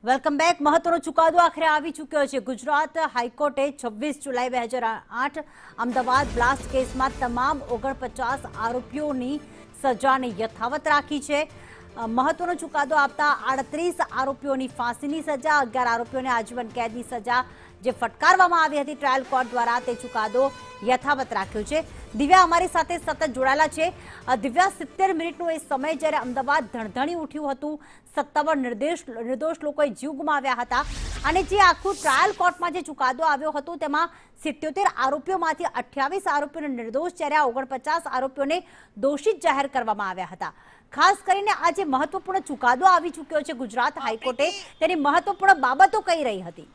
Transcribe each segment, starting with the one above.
Welcome back. મહત્વનો ચુકાદો આખરે આવી ચૂક્યો છે। ગુજરાત હાઈકોર્ટે 26 જુલાઈ 2008 અમદાવાદ બ્લાસ્ટ કેસમાં તમામ 49 આરોપીઓની સજાને યથાવત રાખી છે। મહત્વનો ચુકાદો આપતા 38 આરોપીઓની ફાંસીની સજા, 11 આરોપીઓને આજીવન કેદની સજા જે ફટકારવામાં આવી હતી ટ્રાયલ કોર્ટ દ્વારા, તે ચુકાદો યથાવત રાખ્યો છે। દિવ્યા અમારી સાથે સતત જોડાયેલા છે। દિવ્યા, 70 મિનિટનો એ સમય જ્યારે અમદાવાદ ધણધણી ઉઠ્યું હતું, સત્તાવાર નિર્દોષ લોકોએ જીવ ગુમાવ્યા હતા અને જે આખું ટ્રાયલ કોર્ટમાં જે ચુકાદો આવ્યો હતો તેમાં 77 આરોપીઓમાંથી 28 આરોપીઓને નિર્દોષ જ્યારે 49 આરોપીઓને દોષિત જાહેર કરવામાં આવ્યા હતા। ખાસ કરીને આ જે મહત્વપૂર્ણ ચુકાદો આવી ચૂક્યો છે ગુજરાત હાઈકોર્ટે, તેની મહત્વપૂર્ણ બાબતો કઈ રહી હતી?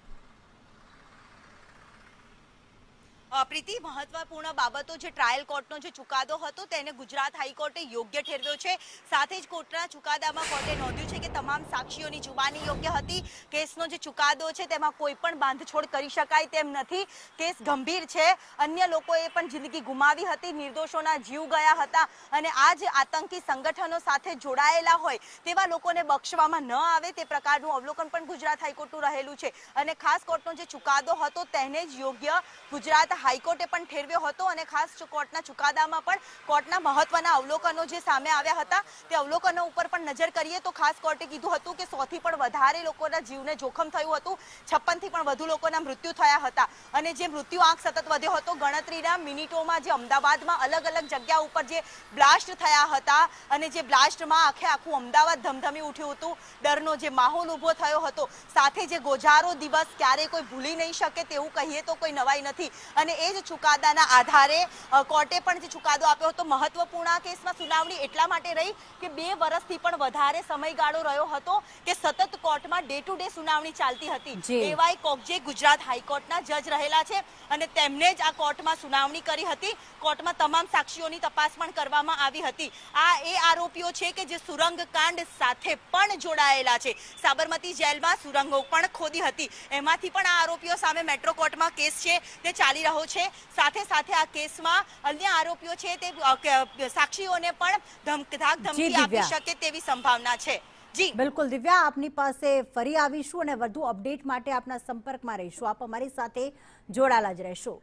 પ્રીતિ, મહત્વપૂર્ણ બાબતો જે ટ્રાયલ કોર્ટનો જે ચુકાદો હતો તેને ગુજરાત હાઈકોર્ટે યોગ્ય ઠેરવ્યો છે। સાથે જ કોર્ટના ચુકાદામાં કોર્ટે નોંધ્યું છે કે તમામ સાક્ષીઓની જુબાની યોગ્ય હતી। કેસનો જે ચુકાદો છે તેમાં કોઈ પણ બાંધછોડ કરી શકાય તેમ નથી। કેસ ગંભીર છે, અન્ય લોકોએ પણ જિંદગી ગુમાવી હતી, નિર્દોષોના જીવ ગયા હતા અને આ જે આતંકી સંગઠનો સાથે જોડાયેલા હોય તેવા લોકોને બક્ષવામાં ન આવે તે પ્રકારનું અવલોકન પણ ગુજરાત હાઈકોર્ટનું રહેલું છે અને ખાસ કોર્ટનો જે ચુકાદો હતો તેને જ યોગ્ય ગુજરાત હાઈકોર્ટે પણ ઠેરવ્યો હતો અને ખાસ કોર્ટના ચુકાદામાં પણ કોર્ટના મહત્વના અવલોકનો જે સામે આવ્યા હતા તે અવલોકનો ઉપર પણ નજર કરીએ તો ખાસ કોર્ટે કીધું હતું કે 100 થી પણ વધારે લોકોના જીવને જોખમ થયું હતું, 56 થી પણ વધુ લોકોના મૃત્યુ થયા હતા અને જે મૃત્યુ આંક સતત વધ્યો હતો। ગણતરીના મિનિટોમાં જે અમદાવાદમાં અલગ અલગ જગ્યા ઉપર જે બ્લાસ્ટ થયા હતા અને જે બ્લાસ્ટમાં આખું અમદાવાદ ધમધમી ઉઠ્યું હતું, ડરનો જે માહોલ ઊભો થયો હતો, સાથે જે ગોજારો દિવસ ક્યારેય કોઈ ભૂલી નહીં શકે તેવું કહીએ તો કોઈ નવાઈ નથી અને એ જ ચુકાદાના આધારે કોર્ટે પણ જે ચુકાદો આપ્યો હતો। મહત્વપૂર્ણ આ કેસમાં સુનાવણી એટલા માટે રહી કે 2 વર્ષથી પણ વધારે સમયગાળો રહ્યો હતો કે સતત કોર્ટમાં ડે ટુ ડે સુનાવણી ચાલતી હતી। એવાય કોગજે ગુજરાત હાઈકોર્ટના જજ રહેલા છે અને તેમને જ આ કોર્ટમાં સુનાવણી કરી હતી। કોર્ટમાં તમામ સાક્ષીઓની તપાસ પણ કરવામાં આવી હતી। આ એ આરોપીઓ છે કે જે સુરંગ કાંડ સાથે પણ જોડાયેલા છે। સાબરમતી જેલમાં સુરંગો પણ ખોદી હતી, એમાંથી પણ આ આરોપીઓ સામે મેટ્રો કોર્ટમાં કેસ છે તે ચાલી રહ્યો છે। સાથે સાથે આ કેસમાં અન્ય આરોપીઓ છે તે સાક્ષીઓને પણ ધમકી આપી શકે તેવી સંભાવના છે। જી બિલકુલ દિવ્યા, આપની પાસે ફરી આવીશું અને વધુ અપડેટ માટે આપના સંપર્કમાં રહીશું। આપ અમારી સાથે જોડાયેલા જ રહેશો।